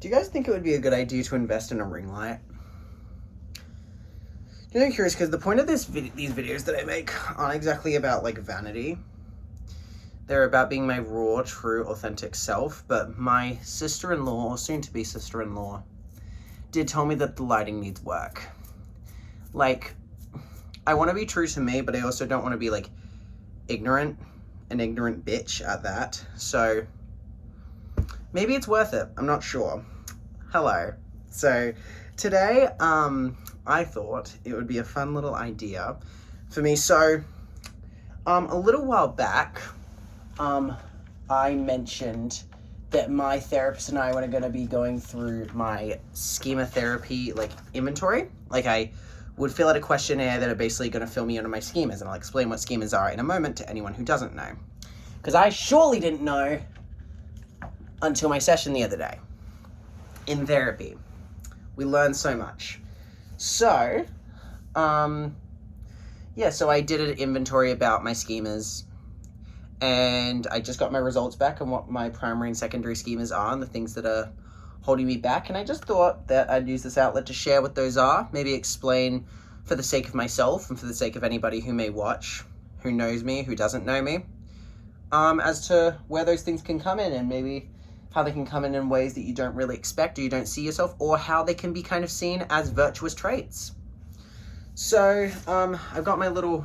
Do you guys think it would be a good idea to invest in a ring light? I'm curious because the point of these videos that I make aren't exactly about like vanity. They're about being my raw, true, authentic self. But my sister-in-law, or soon-to-be sister-in-law, did tell me that the lighting needs work. Like, I want to be true to me, but I also don't want to be like ignorant, an ignorant bitch at that. So maybe it's worth it. I'm not sure. Hello. So today, I thought it would be a fun little idea for me. So, a little while back, I mentioned that my therapist and I were going to be going through my schema therapy, like, inventory. Like, I would fill out a questionnaire that are basically going to fill me into my schemas, and I'll explain what schemas are in a moment to anyone who doesn't know. Because I surely didn't know until my session the other day. In therapy. We learned so much. So, so I did an inventory about my schemas, and I just got my results back on what my primary and secondary schemas are and the things that are holding me back, and I just thought that I'd use this outlet to share what those are, maybe explain for the sake of myself and for the sake of anybody who may watch, who knows me, who doesn't know me, as to where those things can come in, and maybe how they can come in ways that you don't really expect or you don't see yourself, or how they can be kind of seen as virtuous traits. So, I've got my little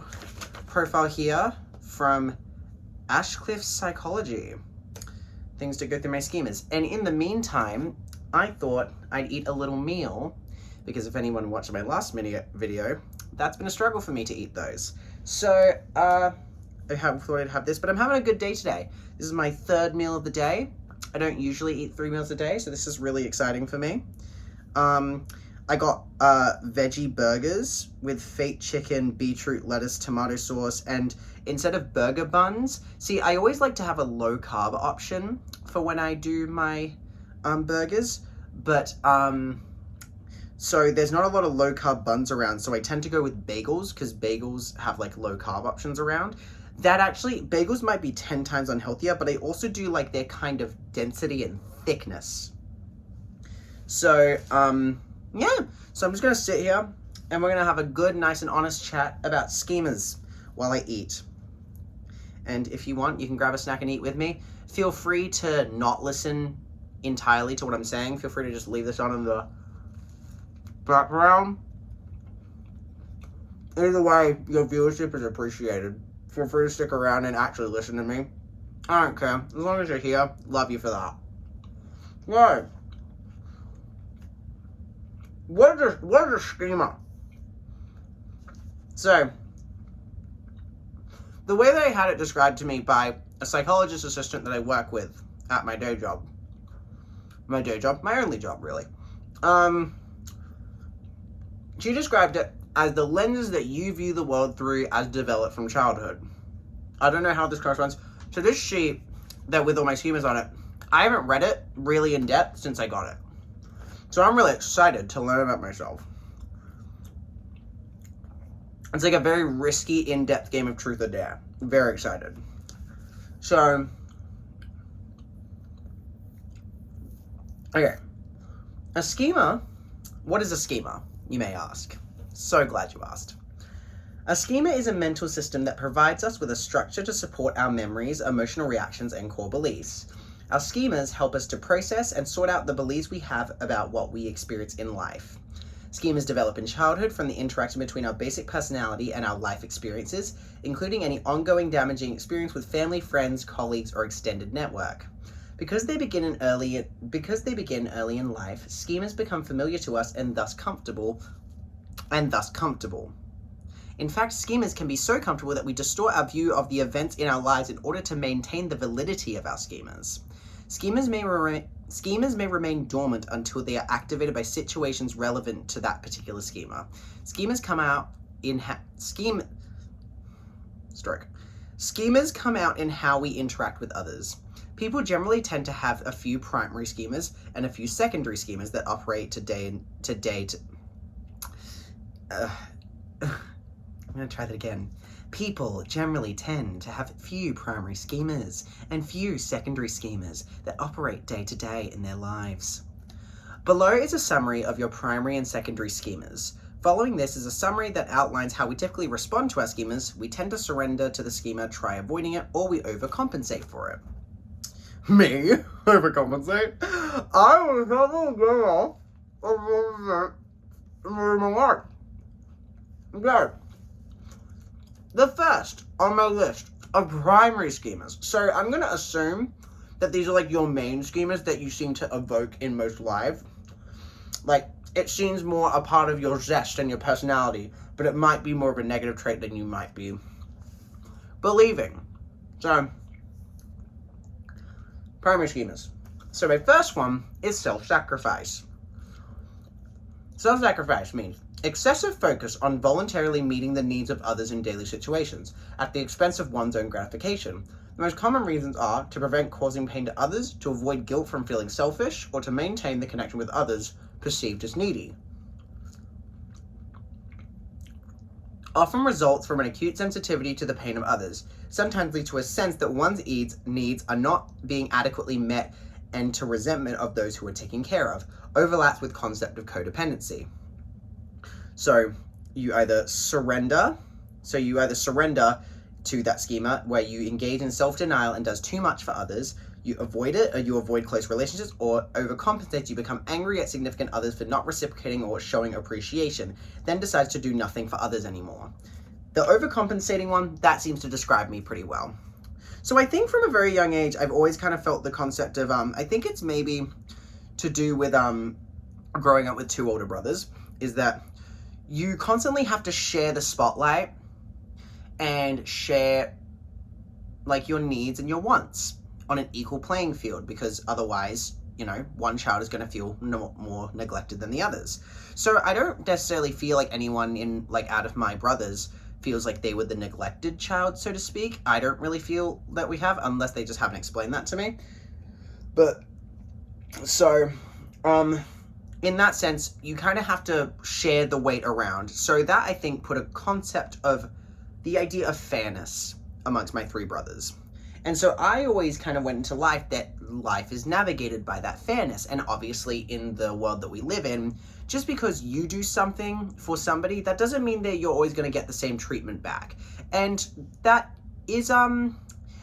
profile here from Ashcliff Psychology. Things to go through my schemas. And in the meantime, I thought I'd eat a little meal, because if anyone watched my last video, that's been a struggle for me to eat those. So, I thought I'd have this, but I'm having a good day today. This is my third meal of the day. I don't usually eat 3 meals a day, so this is really exciting for me. I got veggie burgers with fake chicken, beetroot, lettuce, tomato sauce, and instead of burger buns, see, I always like to have a low carb option for when I do my burgers, but so there's not a lot of low carb buns around, so I tend to go with bagels, because bagels have like low carb options around. That actually, bagels might be 10 times unhealthier, but I also do like their kind of density and thickness. So, yeah. So I'm just going to sit here, and we're going to have a good, nice, and honest chat about schemas while I eat. And if you want, you can grab a snack and eat with me. Feel free to not listen entirely to what I'm saying. Feel free to just leave this on in the background. Either way, your viewership is appreciated. Feel free to stick around and actually listen to me. I don't care. As long as you're here, love you for that. Right. What is a schema? So, the way that I had it described to me by a psychologist assistant that I work with at my day job, my only job, really. She described it as the lenses that you view the world through as developed from childhood. I don't know how this corresponds. So this sheet that with all my schemas on it, I haven't read it really in depth since I got it. So I'm really excited to learn about myself. It's like a very risky, in-depth game of truth or dare. Very excited. So, okay. A schema, what is a schema, you may ask? So glad you asked. A schema is a mental system that provides us with a structure to support our memories, emotional reactions, and core beliefs. Our schemas help us to process and sort out the beliefs we have about what we experience in life. Schemas develop in childhood from the interaction between our basic personality and our life experiences, including any ongoing damaging experience with family, friends, colleagues, or extended network. Because they begin early in life, schemas become familiar to us and thus comfortable. In fact, schemas can be so comfortable that we distort our view of the events in our lives in order to maintain the validity of our schemas. Schemas may remain dormant until they are activated by situations relevant to that particular schema. Schemas come out in how we interact with others. People generally tend to have a few primary schemas and a few secondary schemas that operate I'm going to try that again. People generally tend to have few primary schemas and few secondary schemas that operate day to day in their lives. Below is a summary of your primary and secondary schemas. Following this is a summary that outlines how we typically respond to our schemas. We tend to surrender to the schema, try avoiding it, or we overcompensate for it. Me? Overcompensate? I was having a girl in my life. Okay. The first on my list of primary schemas. So I'm going to assume that these are like your main schemas that you seem to evoke in most live. Like, it seems more a part of your zest and your personality, but it might be more of a negative trait than you might be believing. So, primary schemas. So my first one is self-sacrifice. Self-sacrifice means excessive focus on voluntarily meeting the needs of others in daily situations, at the expense of one's own gratification. The most common reasons are to prevent causing pain to others, to avoid guilt from feeling selfish, or to maintain the connection with others perceived as needy. Often results from an acute sensitivity to the pain of others, sometimes lead to a sense that one's needs are not being adequately met, and to resentment of those who are taken care of, overlaps with concept of codependency. So you either surrender to that schema where you engage in self-denial and does too much for others, you avoid it, or you avoid close relationships, or overcompensate, you become angry at significant others for not reciprocating or showing appreciation, then decides to do nothing for others anymore. The overcompensating one, that seems to describe me pretty well. So I think from a very young age, I've always kind of felt the concept of, I think it's maybe to do with growing up with two older brothers, is that you constantly have to share the spotlight and share like your needs and your wants on an equal playing field, because otherwise, one child is going to feel more neglected than the others. So I don't necessarily feel like anyone out of my brothers feels like they were the neglected child, so to speak. I don't really feel that we have, unless they just haven't explained that to me. But so, in that sense, you kind of have to share the weight around. So that, I think, put a concept of the idea of fairness amongst my three brothers. And so I always kind of went into life that life is navigated by that fairness. And obviously in the world that we live in, just because you do something for somebody, that doesn't mean that you're always going to get the same treatment back. And that is,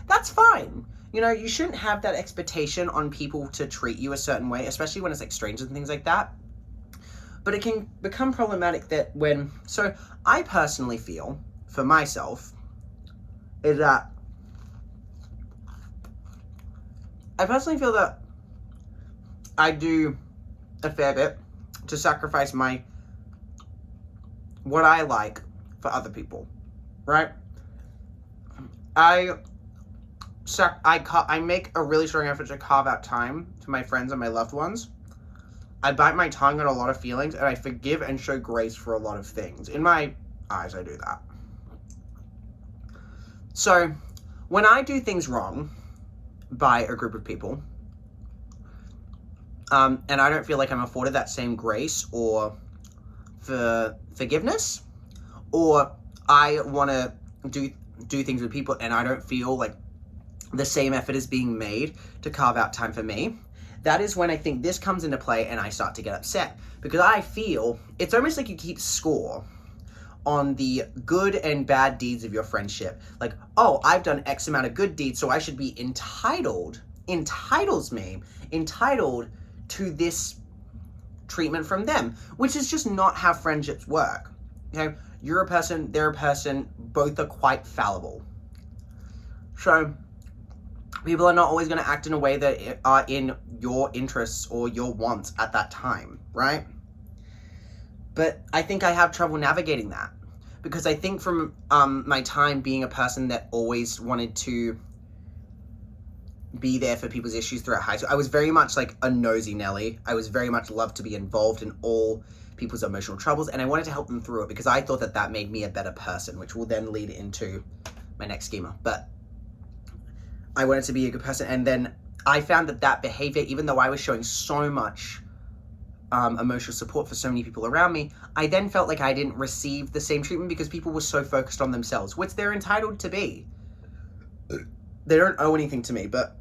that's fine. You shouldn't have that expectation on people to treat you a certain way, especially when it's like strangers and things like that. But it can become problematic so I personally feel, for myself, is that I do a fair bit to sacrifice what I like for other people, right? I make a really strong effort to carve out time to my friends and my loved ones. I bite my tongue on a lot of feelings, and I forgive and show grace for a lot of things. In my eyes, I do that. So, when I do things wrong by a group of people, and I don't feel like I'm afforded that same grace or forgiveness, or I want to do things with people and I don't feel like the same effort is being made to carve out time for me, that is when I think this comes into play and I start to get upset, because I feel it's almost like you keep score on the good and bad deeds of your friendship. Like, oh, I've done X amount of good deeds, so I should be entitled to this treatment from them, which is just not how friendships work. Okay, you're a person, they're a person, both are quite fallible. So people are not always going to act in a way that are in your interests or your wants at that time, right? But I think I have trouble navigating that, because I think from my time being a person that always wanted to be there for people's issues throughout high school, I was very much like a nosy Nelly. I was very much loved to be involved in all people's emotional troubles, and I wanted to help them through it because I thought that made me a better person, which will then lead into my next schema. But I wanted to be a good person, and then I found that behavior, even though I was showing so much emotional support for so many people around me, I then felt like I didn't receive the same treatment because people were so focused on themselves, which they're entitled to be. They don't owe anything to me, but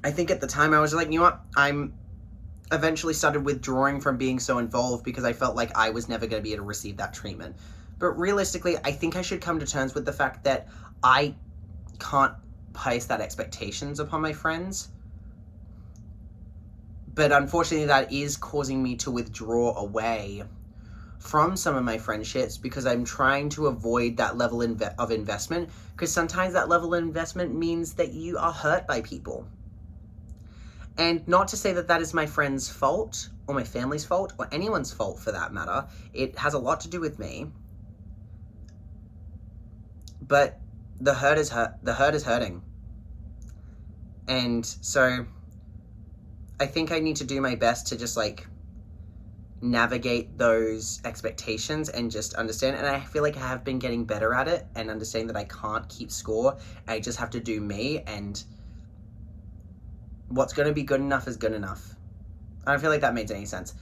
I think at the time I was like, you know what, I'm eventually started withdrawing from being so involved because I felt like I was never going to be able to receive that treatment. But realistically, I think I should come to terms with the fact that I can't place that expectations upon my friends. But unfortunately, that is causing me to withdraw away from some of my friendships because I'm trying to avoid that level of investment, because sometimes that level of investment means that you are hurt by people. And not to say that that is my friend's fault or my family's fault or anyone's fault for that matter. It has a lot to do with me. But the hurt is hurting. And so I think I need to do my best to just like navigate those expectations and just understand. And I feel like I have been getting better at it and understanding that I can't keep score. I just have to do me, and what's going to be good enough is good enough. I don't feel like that makes any sense.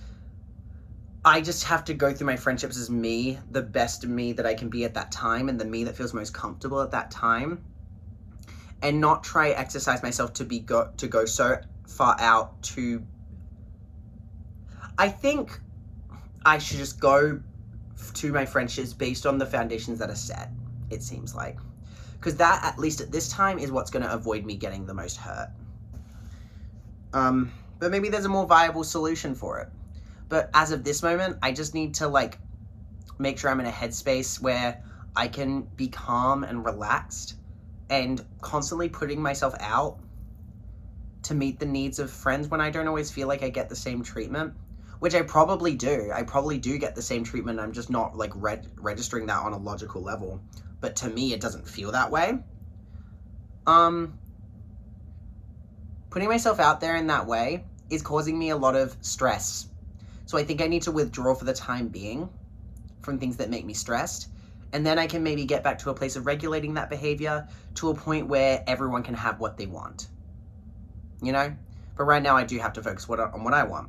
I just have to go through my friendships as me, the best me that I can be at that time, and the me that feels most comfortable at that time, and not try exercise myself to go so far out to... I think I should just go to my friendships based on the foundations that are set, it seems like. Because that, at least at this time, is what's going to avoid me getting the most hurt. But maybe there's a more viable solution for it. But as of this moment, I just need to like make sure I'm in a headspace where I can be calm and relaxed, and constantly putting myself out to meet the needs of friends when I don't always feel like I get the same treatment, which I probably do. I probably do get the same treatment. I'm just not like registering that on a logical level. But to me, it doesn't feel that way. Putting myself out there in that way is causing me a lot of stress. So I think I need to withdraw for the time being from things that make me stressed. And then I can maybe get back to a place of regulating that behavior to a point where everyone can have what they want. You know? But right now I do have to focus on what I want.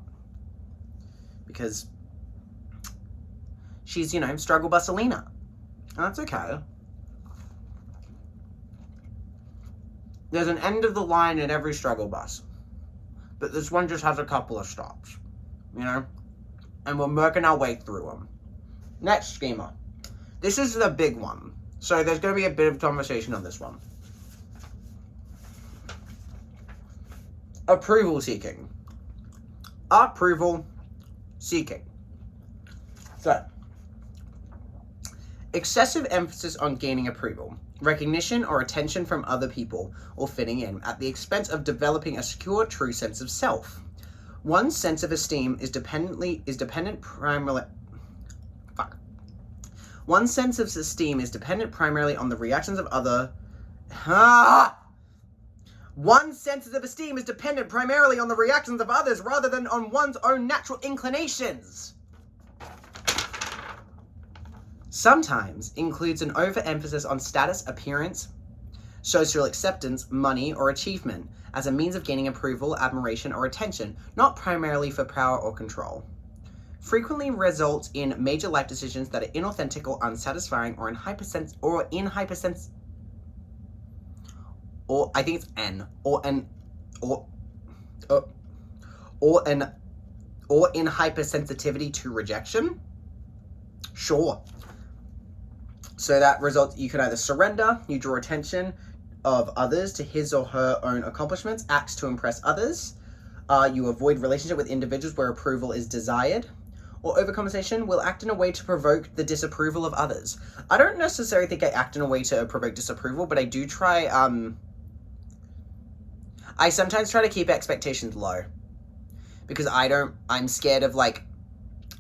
Because she's, struggle bus Alina. And that's okay. There's an end of the line in every struggle bus. But this one just has a couple of stops. And we're working our way through them. Next schema. This is the big one. So there's going to be a bit of conversation on this one. Approval seeking. Approval seeking. So, excessive emphasis on gaining approval, recognition, or attention from other people, or fitting in at the expense of developing a secure, true sense of self. One's sense of esteem is dependent primarily on the reactions of other. One's sense of esteem is dependent primarily on the reactions of others rather than on one's own natural inclinations. Sometimes includes an overemphasis on status, appearance, social acceptance, money, or achievement as a means of gaining approval, admiration, or attention, not primarily for power or control. Frequently results in major life decisions that are inauthentic or unsatisfying, or in hypersensitivity to rejection. Sure. So that results, you can either surrender, you draw attention of others to his or her own accomplishments, acts to impress others, you avoid relationship with individuals where approval is desired, or overcompensation will act in a way to provoke the disapproval of others. I don't necessarily think I act in a way to provoke disapproval, but I do try, I sometimes try to keep expectations low, because I'm scared of like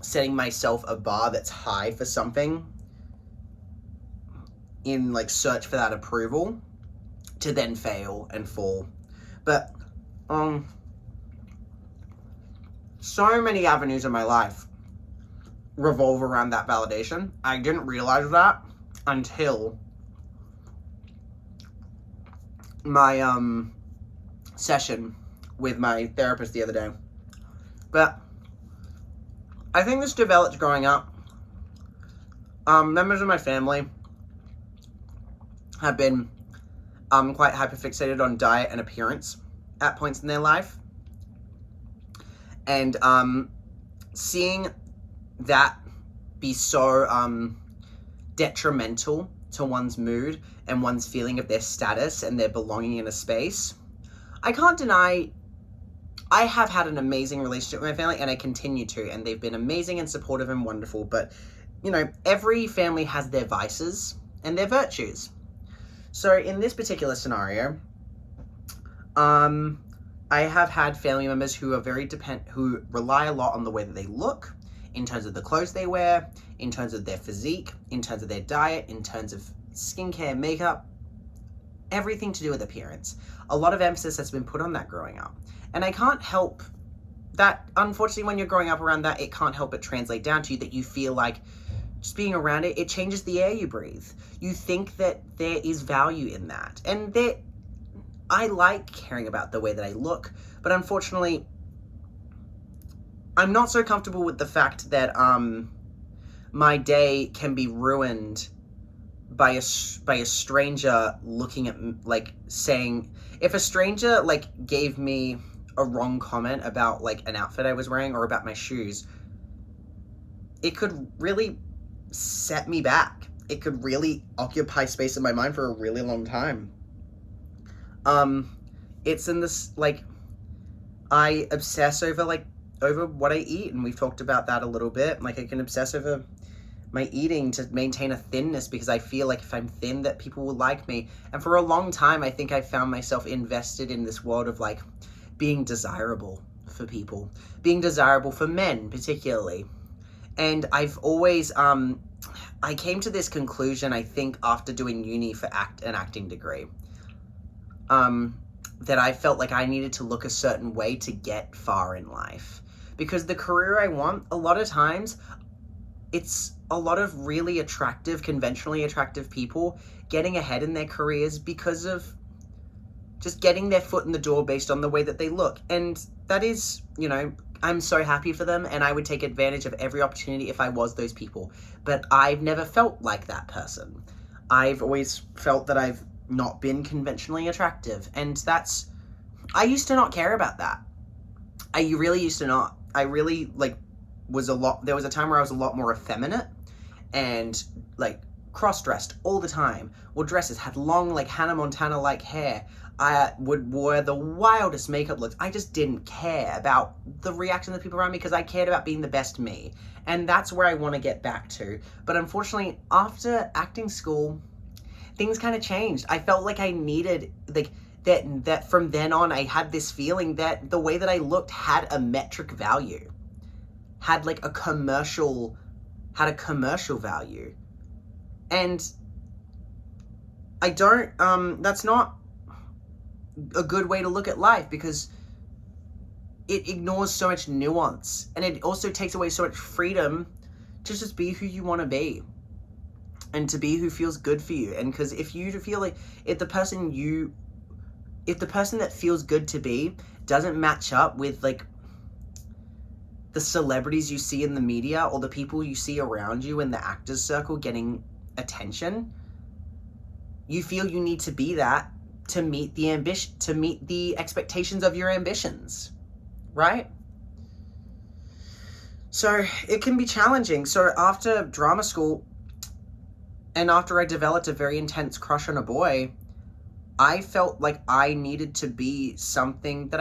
setting myself a bar that's high for something in like search for that approval to then fail and fall. But so many avenues in my life revolve around that validation. I didn't realize that until my session with my therapist the other day. But I think this developed growing up. Members of my family have been quite hyperfixated on diet and appearance at points in their life. And seeing that be so detrimental to one's mood and one's feeling of their status and their belonging in a space, I can't deny I have had an amazing relationship with my family, and I continue to, and they've been amazing and supportive and wonderful. But, you know, every family has their vices and their virtues. So in this particular scenario, I have had family members who are who rely a lot on the way that they look, in terms of the clothes they wear, in terms of their physique, in terms of their diet, in terms of skincare, makeup, everything to do with appearance. A lot of emphasis has been put on that growing up. And I can't help that, unfortunately, when you're growing up around that, it can't help but translate down to you that you feel like just being around it, it changes the air you breathe. You think that there is value in that. And I like caring about the way that I look, but unfortunately, I'm not so comfortable with the fact that my day can be ruined by a stranger looking at, like, saying, if a stranger, like, gave me a wrong comment about, like, an outfit I was wearing or about my shoes, it could really set me back. It could really occupy space in my mind for a really long time. It's in this, like, I obsess over what I eat, and we've talked about that a little bit. Like, I can obsess over my eating to maintain a thinness because I feel like if I'm thin that people will like me. And for a long time, I think I found myself invested in this world of, like, being desirable for people, being desirable for men particularly. And I've always, I came to this conclusion, I think, after doing uni for an acting degree, that I felt like I needed to look a certain way to get far in life. Because the career I want, a lot of times, it's a lot of really attractive, conventionally attractive people getting ahead in their careers because of just getting their foot in the door based on the way that they look. And that is, you know, I'm so happy for them, and I would take advantage of every opportunity if I was those people. But I've never felt like that person. I've always felt that I've not been conventionally attractive, and I used to not care about that. I really used to not. I really, like, there was a time where I was a lot more effeminate and, like, cross-dressed all the time, wore dresses, had long, like, Hannah Montana-like hair. I wear the wildest makeup looks. I just didn't care about the reaction of the people around me because I cared about being the best me. And that's where I want to get back to. But unfortunately, after acting school, things kind of changed. I felt like I needed, like, that from then on, I had this feeling that the way that I looked had a metric value, had, like, a commercial value. And I don't, that's not a good way to look at life, because it ignores so much nuance, and it also takes away so much freedom to just be who you want to be and to be who feels good for you. And because if you feel like if the person that feels good to be doesn't match up with, like, the celebrities you see in the media or the people you see around you in the actors circle getting attention, you feel you need to be that to meet the expectations of your ambitions, right? So it can be challenging. So after drama school, and after I developed a very intense crush on a boy, I felt like I needed to be something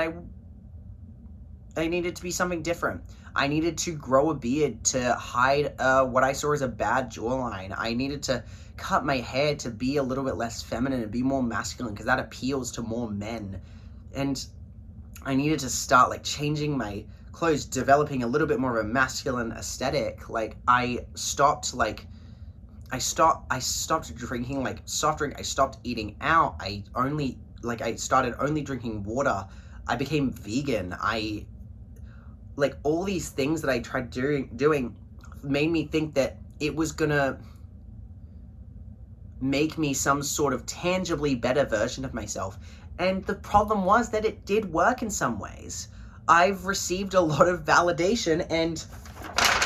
I needed to be something different. I needed to grow a beard to hide what I saw as a bad jawline. I needed to cut my hair to be a little bit less feminine and be more masculine, because that appeals to more men. And I needed to start, like, changing my clothes, developing a little bit more of a masculine aesthetic. Like, I stopped drinking, like, soft drink. I stopped eating out. I started only drinking water. I became vegan. Like, all these things that I tried doing made me think that it was gonna make me some sort of tangibly better version of myself. And the problem was that it did work in some ways. I've received a lot of validation and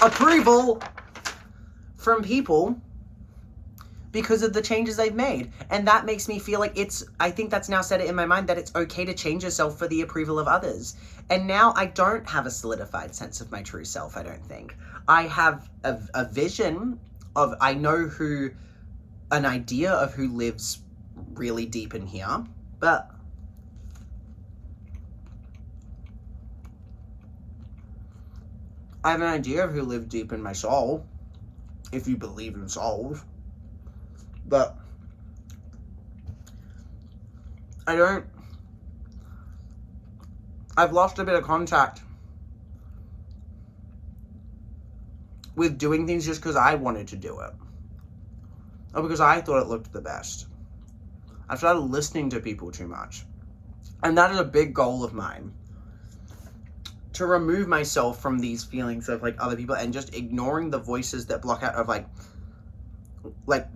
approval from people because of the changes they've made. And that makes me feel like I think that's now set it in my mind that it's okay to change yourself for the approval of others. And now I don't have a solidified sense of my true self, I don't think. I have a vision of, I know an idea of who lives really deep in here, but I have an idea of who lives deep in my soul, if you believe in souls, but I've lost a bit of contact with doing things just because I wanted to do it, or because I thought it looked the best. I've started listening to people too much, and that is a big goal of mine, to remove myself from these feelings of like other people and just ignoring the voices that block out of like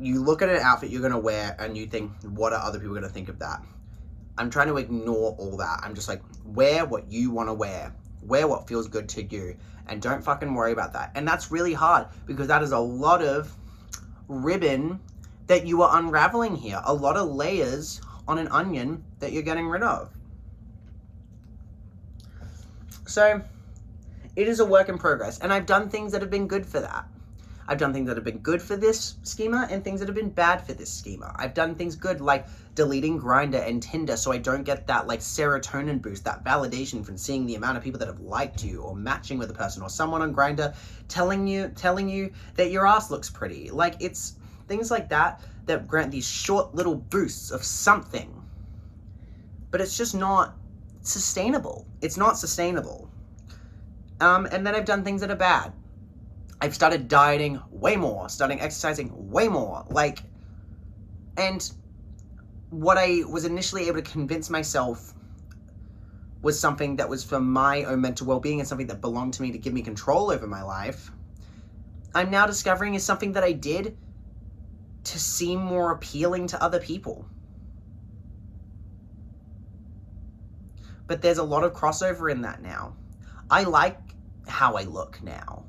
you look at an outfit you're gonna wear and you think, what are other people gonna think of that? I'm trying to ignore all that. I'm just like, wear what you want to wear what feels good to you, and don't fucking worry about that. And that's really hard, because that is a lot of ribbon that you are unraveling here, a lot of layers on an onion that you're getting rid of. So it is a work in progress, and I've done things that have been good for that. I've done things that have been good for this schema and things that have been bad for this schema. I've done things good like deleting Grindr and Tinder so I don't get that like serotonin boost, that validation from seeing the amount of people that have liked you or matching with a person, or someone on Grindr telling you that your ass looks pretty. Like, it's things like that grant these short little boosts of something. But it's just not sustainable. It's not sustainable. And then I've done things that are bad. I've started dieting way more, starting exercising way more, and what I was initially able to convince myself was something that was for my own mental well-being and something that belonged to me to give me control over my life, I'm now discovering is something that I did to seem more appealing to other people. But there's a lot of crossover in that now. I like how I look now.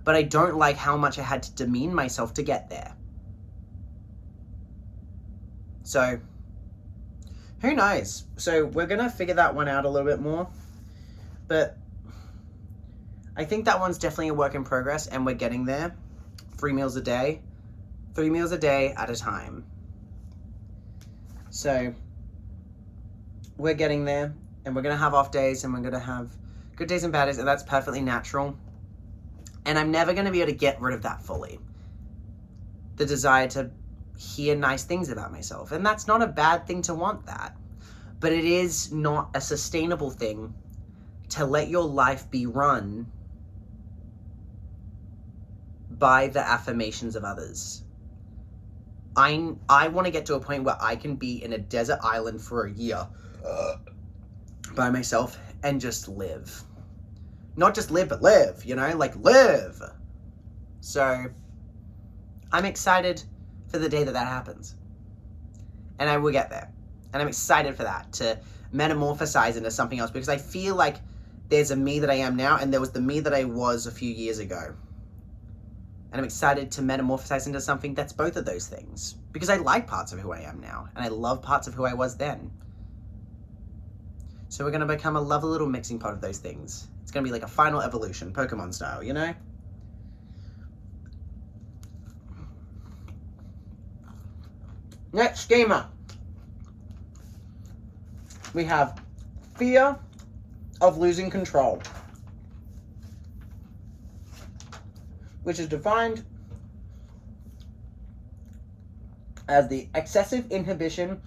But I don't like how much I had to demean myself to get there. So, who knows? So we're going to figure that one out a little bit more. But I think that one's definitely a work in progress, and we're getting there. 3 meals a day. 3 meals a day at a time. So, we're getting there, and we're going to have off days, and we're going to have good days and bad days, and that's perfectly natural. And I'm never going to be able to get rid of that fully. The desire to hear nice things about myself. And that's not a bad thing to want that. But it is not a sustainable thing to let your life be run by the affirmations of others. I want to get to a point where I can be in a desert island for a year by myself and just live. Not just live, but live, live. So, I'm excited for the day that happens. And I will get there. And I'm excited for that, to metamorphosize into something else, because I feel like there's a me that I am now, and there was the me that I was a few years ago. And I'm excited to metamorphosize into something that's both of those things. Because I like parts of who I am now, and I love parts of who I was then. So we're going to become a lovely little mixing pot of those things. It's going to be like a final evolution, Pokemon style, you know? Next schema. We have fear of losing control, which is defined as the excessive inhibition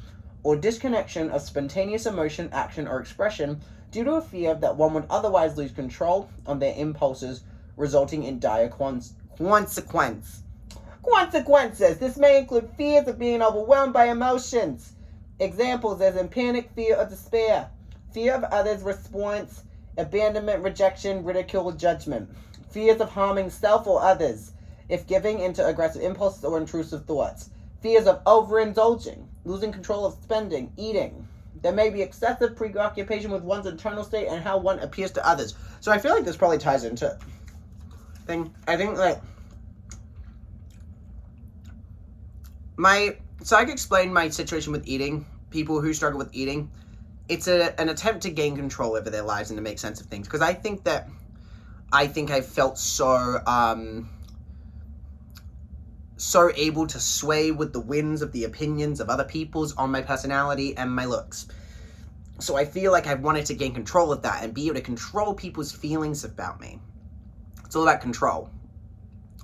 or disconnection of spontaneous emotion, action, or expression due to a fear that one would otherwise lose control on their impulses, resulting in dire consequences. This may include fears of being overwhelmed by emotions. Examples as in panic, fear, or despair. Fear of others' response, abandonment, rejection, ridicule, judgment. Fears of harming self or others, if giving into aggressive impulses or intrusive thoughts. Fears of overindulging, losing control of spending, eating. There may be excessive preoccupation with one's internal state and how one appears to others. So I feel like this probably ties into thing. I think like So I can explain my situation with eating. People who struggle with eating, it's an attempt to gain control over their lives and to make sense of things. Because I think I've felt so able to sway with the winds of the opinions of other people's on my personality and my looks. So I feel like I wanted to gain control of that and be able to control people's feelings about me. It's all about control.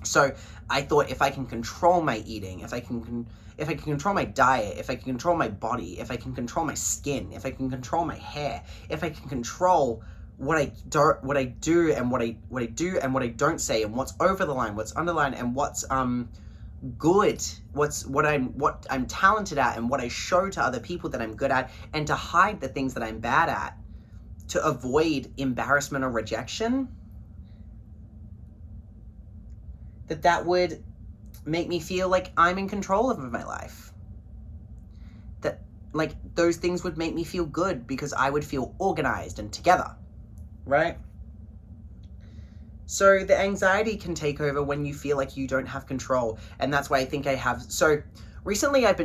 So I thought, if I can control my eating, if I can control my diet, if I can control my body, if I can control my skin, if I can control my hair, if I can control what I do and what I don't say, and what's over the line, what's underlined, and what's good, what I'm talented at, and what I show to other people that I'm good at, and to hide the things that I'm bad at, to avoid embarrassment or rejection, that would make me feel like I'm in control of my life. That, like, those things would make me feel good because I would feel organized and together, right? So the anxiety can take over when you feel like you don't have control. And that's why I think I have. So recently I've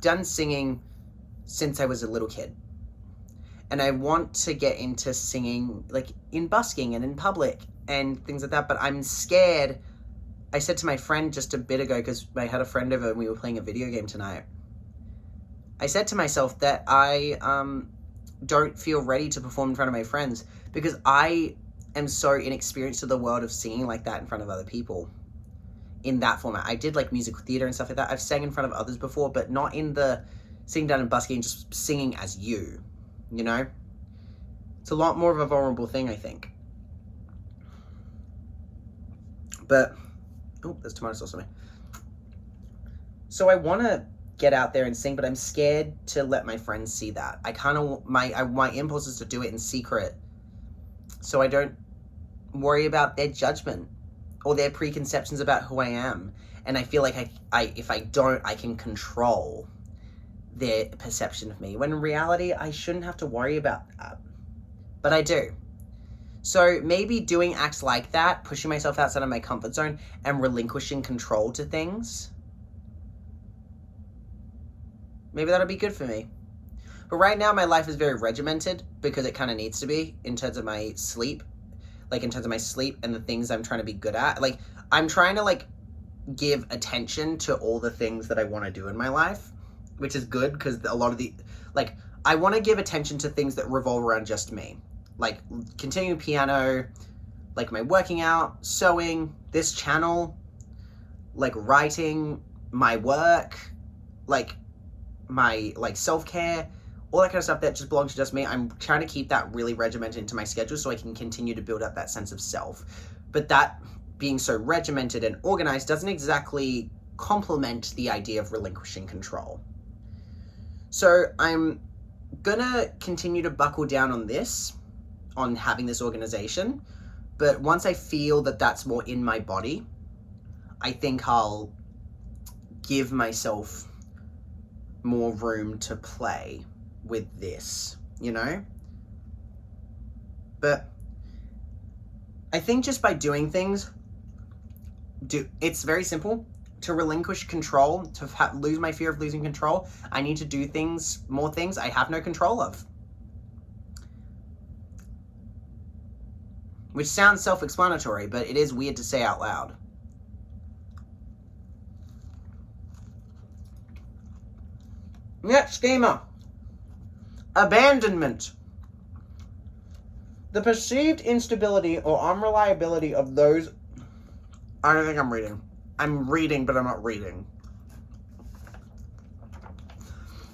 done singing since I was a little kid. And I want to get into singing, like, in busking and in public and things like that. But I'm scared. I said to my friend just a bit ago, because I had a friend over and we were playing a video game tonight. I said to myself that I don't feel ready to perform in front of my friends because I am so inexperienced to the world of singing like that in front of other people in that format. I did, like, musical theater and stuff like that. I've sang in front of others before, but not in the sitting down and busking, just singing as you know? It's a lot more of a vulnerable thing, I think. But, oh, there's tomato sauce on me. So I want to get out there and sing, but I'm scared to let my friends see that. I kind of, my impulse is to do it in secret, so I don't worry about their judgment or their preconceptions about who I am. And I feel like if I don't, I can control their perception of me, when in reality, I shouldn't have to worry about that. But I do. So maybe doing acts like that, pushing myself outside of my comfort zone and relinquishing control to things, maybe that'll be good for me. But right now, my life is very regimented because it kind of needs to be in terms of my sleep. Like, in terms of my sleep and the things I'm trying to be good at. Like, I'm trying to, like, give attention to all the things that I want to do in my life, which is good because a lot of like, I want to give attention to things that revolve around just me. Like, continuing piano, like my working out, sewing, this channel, like writing, my work, like my, like, self-care, all that kind of stuff that just belongs to just me. I'm trying to keep that really regimented into my schedule so I can continue to build up that sense of self. But that being so regimented and organized doesn't exactly complement the idea of relinquishing control. So I'm gonna continue to buckle down on this, on having this organization. But once I feel that that's more in my body, I think I'll give myself more room to play with this, you know? But I think just by doing things, it's very simple. To relinquish control, to lose my fear of losing control, I need to do more things I have no control of. Which sounds self-explanatory, but it is weird to say out loud. Next schema. Abandonment. The perceived instability or unreliability of those... I don't think I'm reading. I'm reading, but I'm not reading.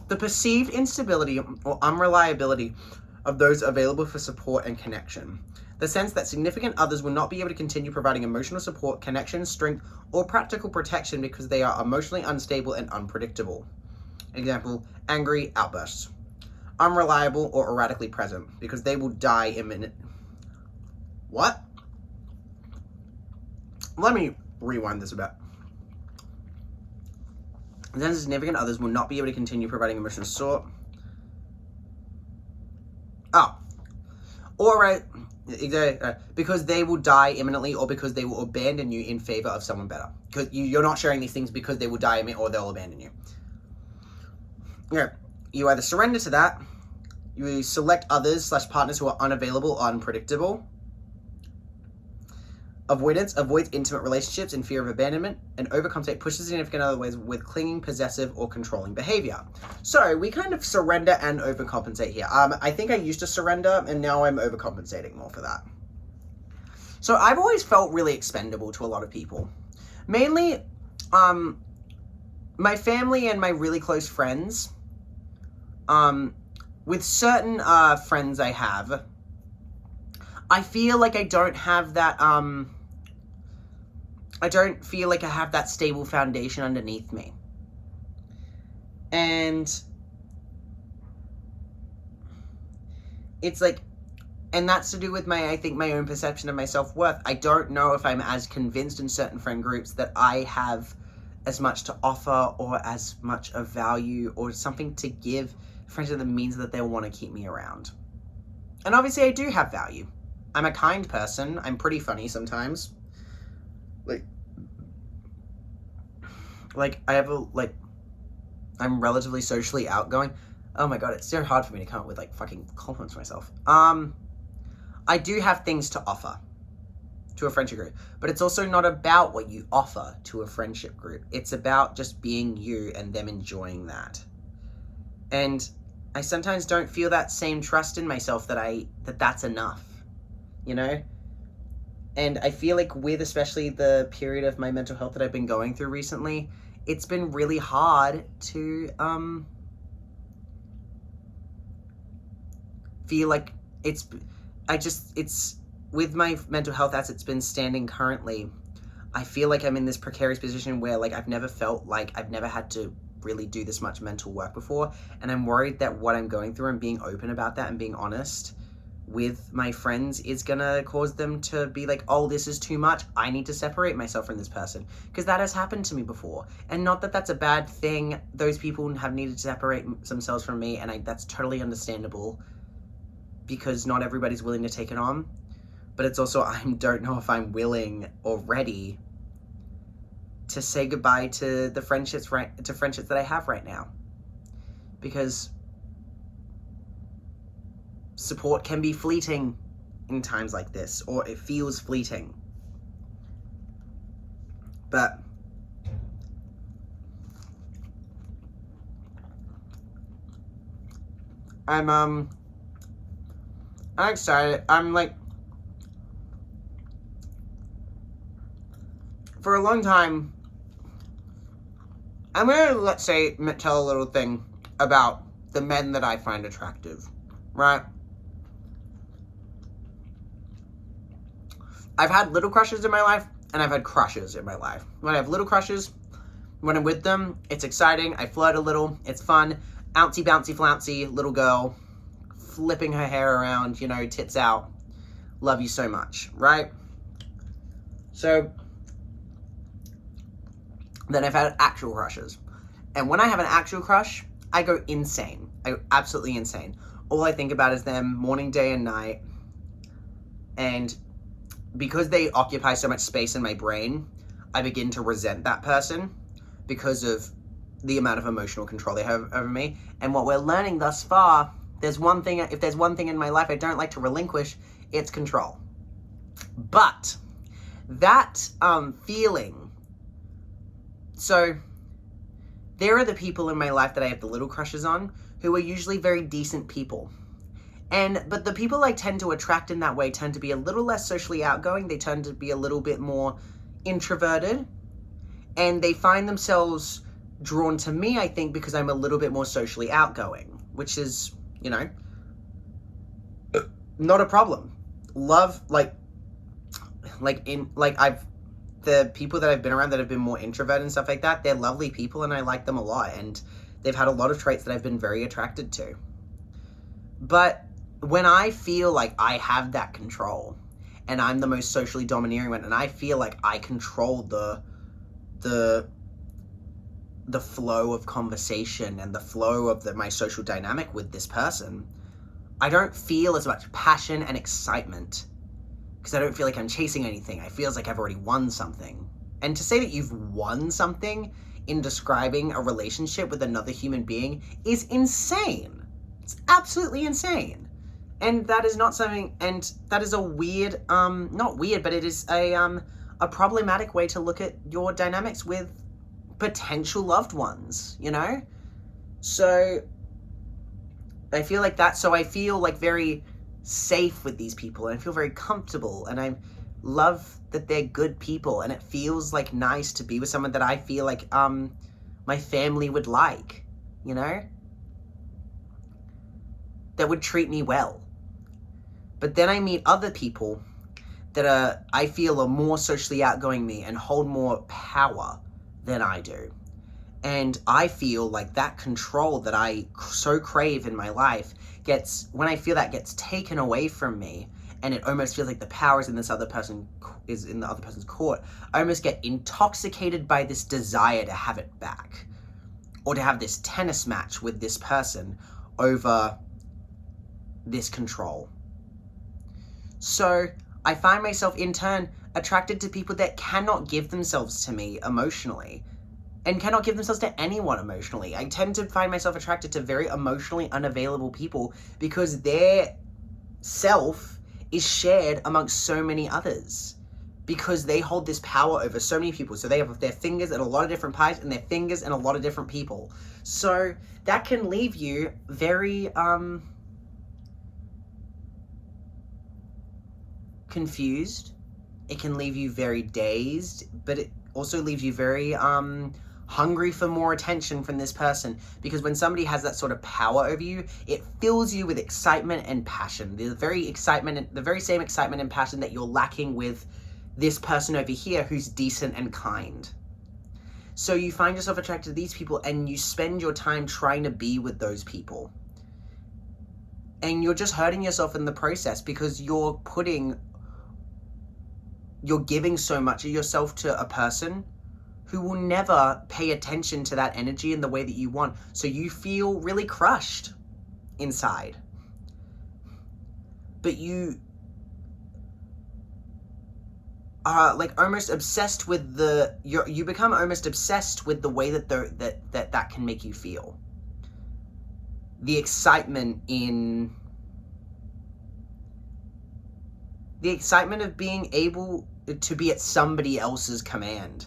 The perceived instability or unreliability of those available for support and connection. The sense that significant others will not be able to continue providing emotional support, connection, strength, or practical protection because they are emotionally unstable and unpredictable. Example, angry outbursts. Unreliable or erratically present because they will die imminent. What? Let me rewind this a bit. Then significant others will not be able to continue providing emotional support. Oh. Or Because they will die imminently, or because they will abandon you in favor of someone better. Because you're not sharing these things because they will die or they'll abandon you. Yeah, you either surrender to that, you select others / partners who are unavailable or unpredictable. Avoidance avoids intimate relationships in fear of abandonment, and overcompensate pushes significant other ways with clinging, possessive, or controlling behavior. So we kind of surrender and overcompensate here. I think I used to surrender, and now I'm overcompensating more for that. So I've always felt really expendable to a lot of people. Mainly, my family and my really close friends. With certain friends I have, I feel like I don't have that, I don't feel like I have that stable foundation underneath me. And it's like, and that's to do with I think my own perception of my self-worth. I don't know if I'm as convinced in certain friend groups that I have as much to offer or as much of value or something to give friends that means that they'll want to keep me around. And obviously I do have value. I'm a kind person. I'm pretty funny sometimes. Like I have I'm relatively socially outgoing. Oh my god, it's so hard for me to come up with fucking compliments for myself. I do have things to offer to a friendship group, but it's also not about what you offer to a friendship group. It's about just being you and them enjoying that. And I sometimes don't feel that same trust in myself that's enough, you know? And I feel like with especially the period of my mental health that I've been going through recently, it's been really hard to feel like it's with my mental health as it's been standing currently, I feel like I'm in this precarious position where I've never felt like I've never had to really do this much mental work before, and I'm worried that what I'm going through and being open about that and being honest with my friends is gonna cause them to be like, oh, this is too much, I need to separate myself from this person, because that has happened to me before. And not that that's a bad thing, those people have needed to separate themselves from me, and that's totally understandable because not everybody's willing to take it on. But it's also, I don't know if I'm willing or ready to say goodbye to the friendships that I have right now, because support can be fleeting in times like this, or it feels fleeting. But I'm excited. For a long time, I'm gonna, let's say, tell a little thing about the men that I find attractive, right? I've had little crushes in my life, and I've had crushes in my life. When I have little crushes, when I'm with them, it's exciting, I flirt a little, it's fun, outsy, bouncy, flouncy, little girl, flipping her hair around, tits out, love you so much, right? So, then I've had actual crushes. And when I have an actual crush, I go insane. I go absolutely insane. All I think about is them morning, day, and night. And because they occupy so much space in my brain, I begin to resent that person because of the amount of emotional control they have over me. And what we're learning thus far, if there's one thing in my life I don't like to relinquish, it's control. But that feeling, so there are the people in my life that I have the little crushes on who are usually very decent people. But the people I tend to attract in that way tend to be a little less socially outgoing. They tend to be a little bit more introverted. And they find themselves drawn to me, I think, because I'm a little bit more socially outgoing, which is, not a problem. Love, the people that I've been around that have been more introverted and stuff like that, they're lovely people and I like them a lot. And they've had a lot of traits that I've been very attracted to. But when I feel like I have that control and I'm the most socially domineering one, and I feel like I control the flow of conversation and the flow of my social dynamic with this person, I don't feel as much passion and excitement because I don't feel like I'm chasing anything. I feel like I've already won something. And to say that you've won something in describing a relationship with another human being is insane. It's absolutely insane. And that is not something, and that is a weird, not weird, but it is a problematic way to look at your dynamics with potential loved ones, you know? So I feel like that, so I feel like very safe with these people, and I feel very comfortable, and I love that they're good people, and it feels like nice to be with someone that I feel like my family would like, you know, that would treat me well. But then I meet other people that I feel are more socially outgoing than me and hold more power than I do. And I feel like that control that I so crave in my life when I feel that gets taken away from me, and it almost feels like the power is in the other person's court, I almost get intoxicated by this desire to have it back, or to have this tennis match with this person over this control. So I find myself in turn attracted to people that cannot give themselves to me emotionally, and cannot give themselves to anyone emotionally. I tend to find myself attracted to very emotionally unavailable people because their self is shared amongst so many others, because they hold this power over so many people. So they have their fingers in a lot of different pies and their fingers in a lot of different people. So that can leave you very confused. It can leave you very dazed, but it also leaves you very hungry for more attention from this person, because when somebody has that sort of power over you, it fills you with excitement and passion. The very same excitement and passion that you're lacking with this person over here who's decent and kind. So you find yourself attracted to these people, and you spend your time trying to be with those people. And you're just hurting yourself in the process, because you're giving so much of yourself to a person who will never pay attention to that energy in the way that you want. So you feel really crushed inside. But you are like almost obsessed with you become almost obsessed with the way that that can make you feel. The excitement of being able to be at somebody else's command.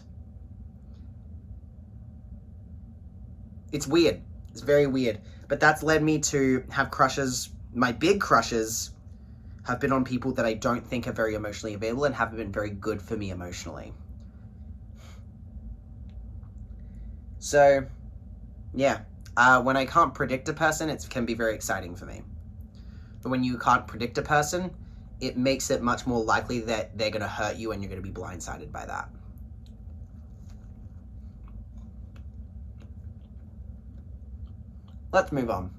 It's weird. It's very weird. But that's led me to have crushes. My big crushes have been on people that I don't think are very emotionally available and haven't been very good for me emotionally. So, yeah. When I can't predict a person, it can be very exciting for me. But when you can't predict a person, it makes it much more likely that they're going to hurt you and you're going to be blindsided by that. Let's move on.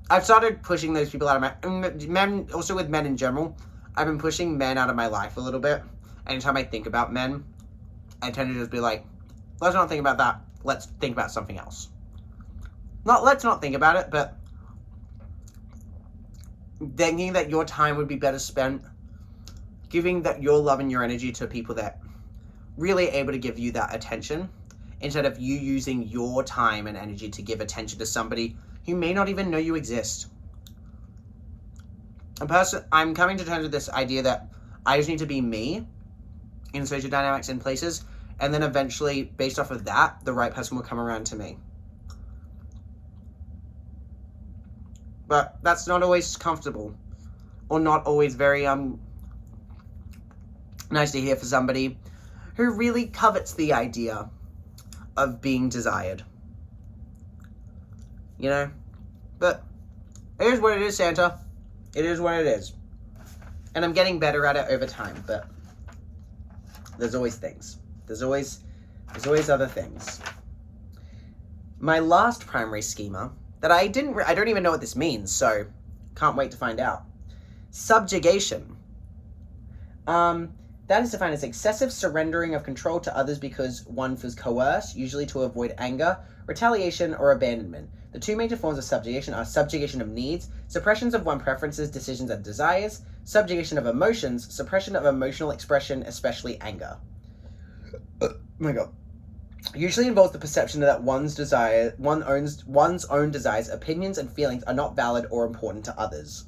I've started pushing those people out of my... Men, also with men in general, I've been pushing men out of my life a little bit. Anytime I think about men, I tend to just be like, let's not think about that. Let's think about something else. Let's not think about it, but thinking that your time would be better spent giving that your love and your energy to people that really able to give you that attention, instead of you using your time and energy to give attention to somebody who may not even know you exist. I'm coming to terms with this idea that I just need to be me in social dynamics and places, and then eventually, based off of that, the right person will come around to me. But that's not always comfortable, or not always very nice to hear for somebody who really covets the idea of being desired. You know? But it is what it is, Santa. It is what it is. And I'm getting better at it over time, but there's always things. There's always other things. My last primary schema that I don't even know what this means, so can't wait to find out. Subjugation. That is defined as excessive surrendering of control to others because one feels coerced, usually to avoid anger, retaliation, or abandonment. The two major forms of subjugation are subjugation of needs, suppressions of one's preferences, decisions, and desires, subjugation of emotions, suppression of emotional expression, especially anger. Oh my god. Usually involves the perception that one's own desires, opinions, and feelings are not valid or important to others.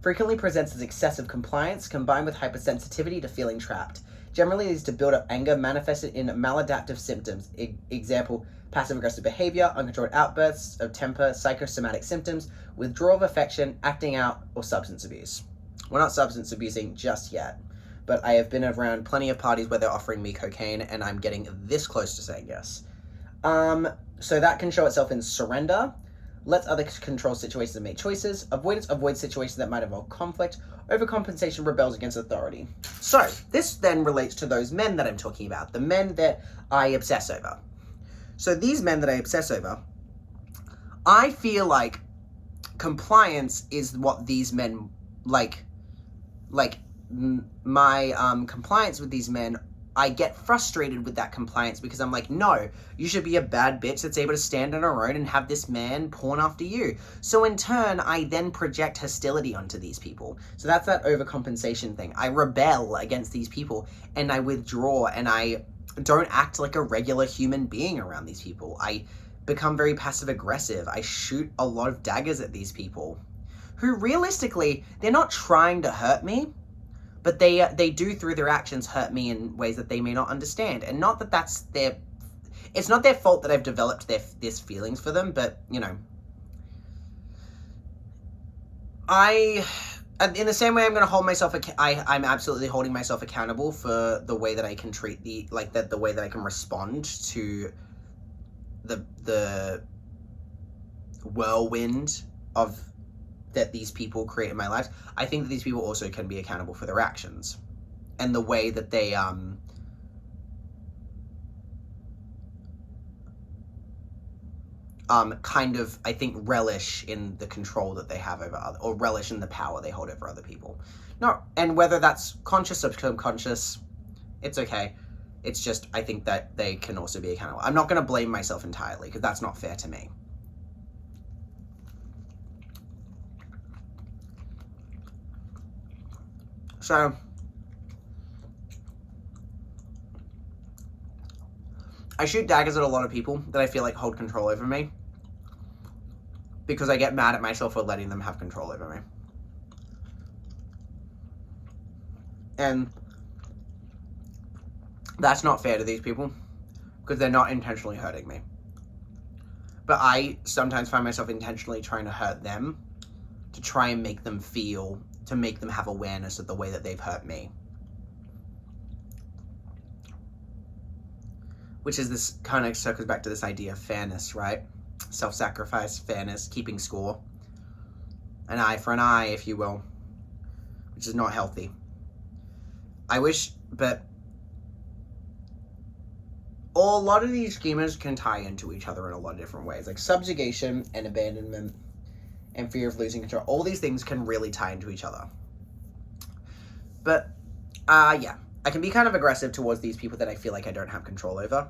Frequently presents as excessive compliance combined with hypersensitivity to feeling trapped. Generally leads to build-up anger manifested in maladaptive symptoms. Example, passive-aggressive behavior, uncontrolled outbursts of temper, psychosomatic symptoms, withdrawal of affection, acting out, or substance abuse. We're not substance abusing just yet, but I have been around plenty of parties where they're offering me cocaine, and I'm getting this close to saying yes. So that can show itself in surrender, lets others control situations and make choices, avoidance avoids situations that might involve conflict, overcompensation rebels against authority. So, this then relates to those men that I'm talking about, the men that I obsess over. So these men that I obsess over, I feel like compliance is what these men, my compliance with these men, I get frustrated with that compliance because I'm like, no, you should be a bad bitch that's able to stand on her own and have this man pawn after you. So in turn, I then project hostility onto these people. So that's that overcompensation thing. I rebel against these people and I withdraw and I don't act like a regular human being around these people. I become very passive aggressive. I shoot a lot of daggers at these people who realistically, they're not trying to hurt me. But they do through their actions hurt me in ways that they may not understand. And not that that's their... It's not their fault that I've developed this feelings for them, but, you know. In the same way I'm going to hold myself... I'm absolutely holding myself accountable for the way that I can treat the way that I can respond to the whirlwind of... that these people create in my life. I think that these people also can be accountable for their actions and the way that they kind of, I think, relish in the control that they have over other, or relish in the power they hold over other people. No, and whether that's conscious or subconscious, it's okay. It's just, I think that they can also be accountable. I'm not going to blame myself entirely because that's not fair to me. So, I shoot daggers at a lot of people that I feel like hold control over me because I get mad at myself for letting them have control over me. And that's not fair to these people because they're not intentionally hurting me. But I sometimes find myself intentionally trying to hurt them to try and make them feel... to make them have awareness of the way that they've hurt me. Which is this, kind of circles back to this idea of fairness, right? Self-sacrifice, fairness, keeping score. An eye for an eye, if you will. Which is not healthy. I wish, but... a lot of these schemas can tie into each other in a lot of different ways. Like subjugation and abandonment and fear of losing control. All these things can really tie into each other. But, yeah. I can be kind of aggressive towards these people that I feel like I don't have control over.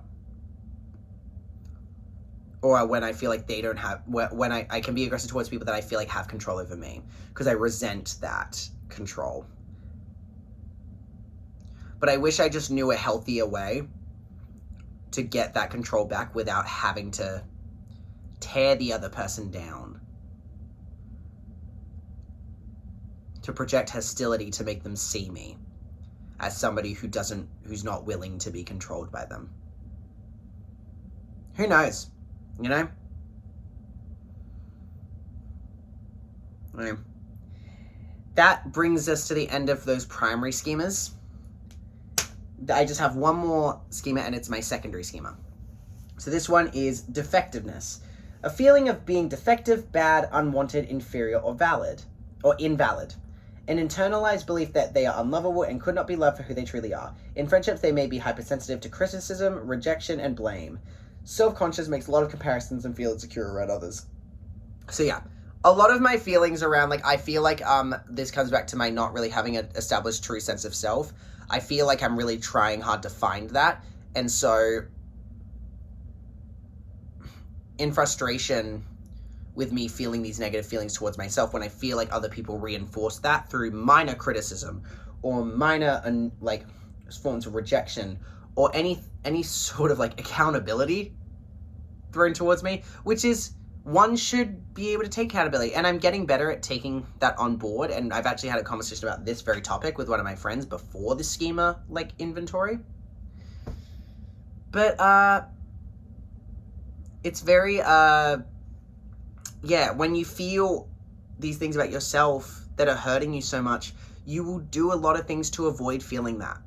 Or when I feel like they don't have... when I can be aggressive towards people that I feel like have control over me. Because I resent that control. But I wish I just knew a healthier way to get that control back without having to tear the other person down. To project hostility to make them see me as somebody who's not willing to be controlled by them. Who knows? You know? Anyway, that brings us to the end of those primary schemas. I just have one more schema, and it's my secondary schema. So this one is defectiveness. A feeling of being defective, bad, unwanted, inferior, or invalid. An internalized belief that they are unlovable and could not be loved for who they truly are. In friendships, they may be hypersensitive to criticism, rejection, and blame. Self-conscious, makes a lot of comparisons and feel insecure around others. So yeah, a lot of my feelings around, like, I feel like this comes back to my not really having an established true sense of self. I feel like I'm really trying hard to find that. And so in frustration with me feeling these negative feelings towards myself when I feel like other people reinforce that through minor criticism or minor like forms of rejection or any sort of like accountability thrown towards me, which is, one should be able to take accountability, and I'm getting better at taking that on board, and I've actually had a conversation about this very topic with one of my friends before the schema like inventory. But it's very yeah, when you feel these things about yourself that are hurting you so much, you will do a lot of things to avoid feeling that.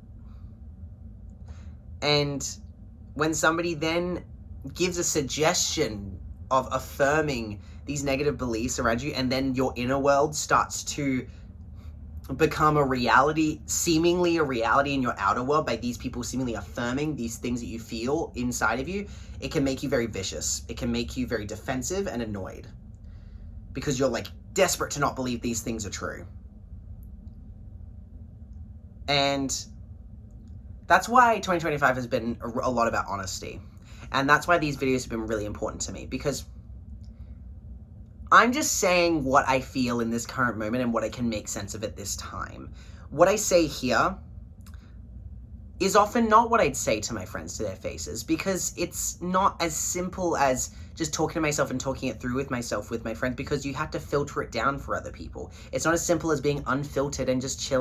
And when somebody then gives a suggestion of affirming these negative beliefs around you, and then your inner world starts to become a reality, seemingly a reality in your outer world by these people seemingly affirming these things that you feel inside of you, it can make you very vicious. It can make you very defensive and annoyed because you're like desperate to not believe these things are true. And that's why 2025 has been a lot about honesty. And that's why these videos have been really important to me, because I'm just saying what I feel in this current moment and what I can make sense of at this time. What I say here is often not what I'd say to my friends to their faces, because it's not as simple as just talking to myself and talking it through with myself with my friends, because you have to filter it down for other people. It's not as simple as being unfiltered and just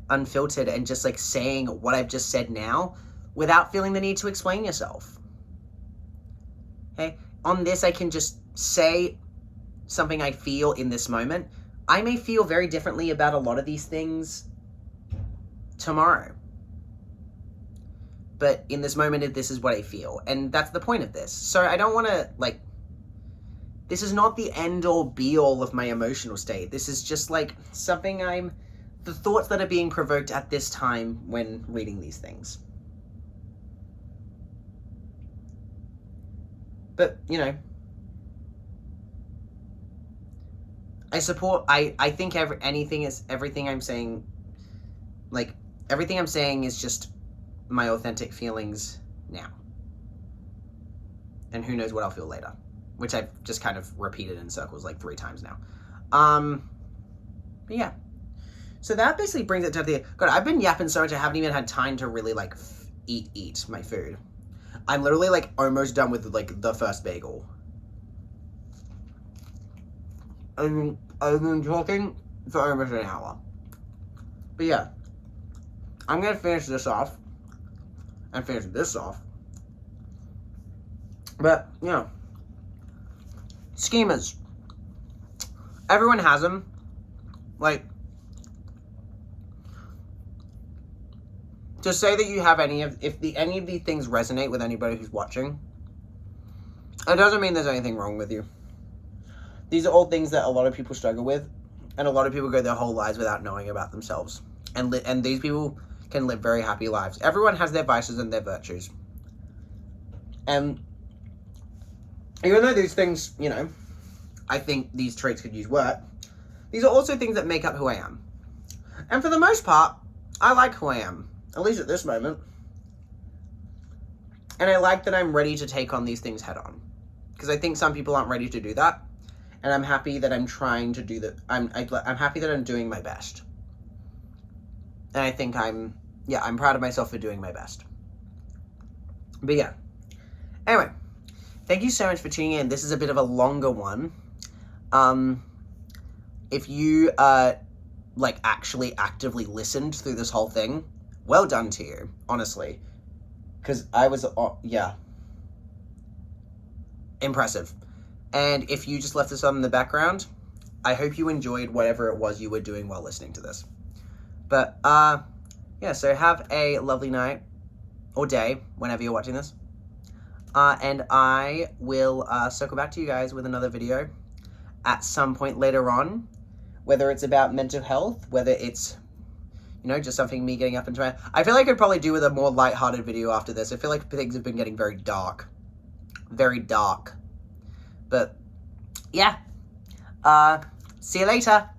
unfiltered and just like saying what I've just said now without feeling the need to explain yourself. Okay? On this, I can just say something I feel in this moment. I may feel very differently about a lot of these things tomorrow. But in this moment, this is what I feel. And that's the point of this. So I don't want to, like, this is not the end-all, be-all of my emotional state. This is just, like, something the thoughts that are being provoked at this time when reading these things. But, you know, I think everything I'm saying, like, everything I'm saying is just my authentic feelings now. And who knows what I'll feel later, which I've just kind of repeated in circles like 3 times now. But yeah. So that basically brings it to the, God, I've been yapping so much I haven't even had time to really, like, eat my food. I'm literally, like, almost done with, like, the first bagel. I've been talking for almost an hour. But yeah, I'm going to finish this off. And finish this off. But, you know, schemas. Everyone has them. Like, to say that you have any of these things resonate with anybody who's watching, it doesn't mean there's anything wrong with you. These are all things that a lot of people struggle with, and a lot of people go their whole lives without knowing about themselves. And these people can live very happy lives. Everyone has their vices and their virtues. And even though these things, you know, I think these traits could use work, these are also things that make up who I am. And for the most part, I like who I am, at least at this moment. And I like that I'm ready to take on these things head on. Because I think some people aren't ready to do that. And I'm happy that I'm trying to do that. I'm happy that I'm doing my best. And I think I'm proud of myself for doing my best. But yeah. Anyway, thank you so much for tuning in. This is a bit of a longer one. If you, like, actually actively listened through this whole thing, well done to you, honestly. Because I was, yeah. Impressive. And if you just left this on in the background, I hope you enjoyed whatever it was you were doing while listening to this. But, yeah, so have a lovely night or day whenever you're watching this. And I will circle back to you guys with another video at some point later on, whether it's about mental health, whether it's, you know, just something me getting up into my... I feel like I'd probably do with a more lighthearted video after this. I feel like things have been getting very dark. Very dark. But, yeah. See you later.